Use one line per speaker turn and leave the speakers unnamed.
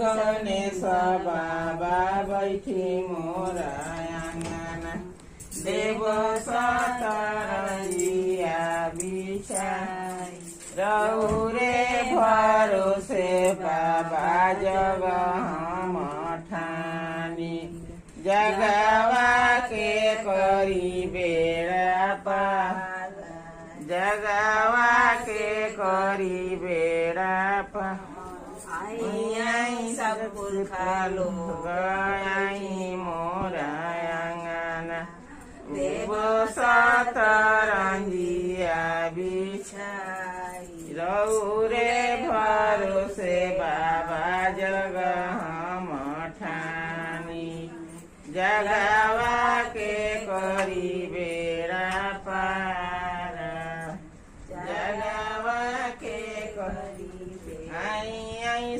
गणेश बाबा बैठी मोरा आंगना देव सतरंगिया बिछाई रौरे भरोसे बाबा जग हम ठानी जगवा के करी बेड़ा पार जगवा के करी बेड़ा पार सब पुरखा लोग आई मोरा आंगना देव सतरंगिया बिछाई रौरे भरोसे बाबा जग हम ठानी जगह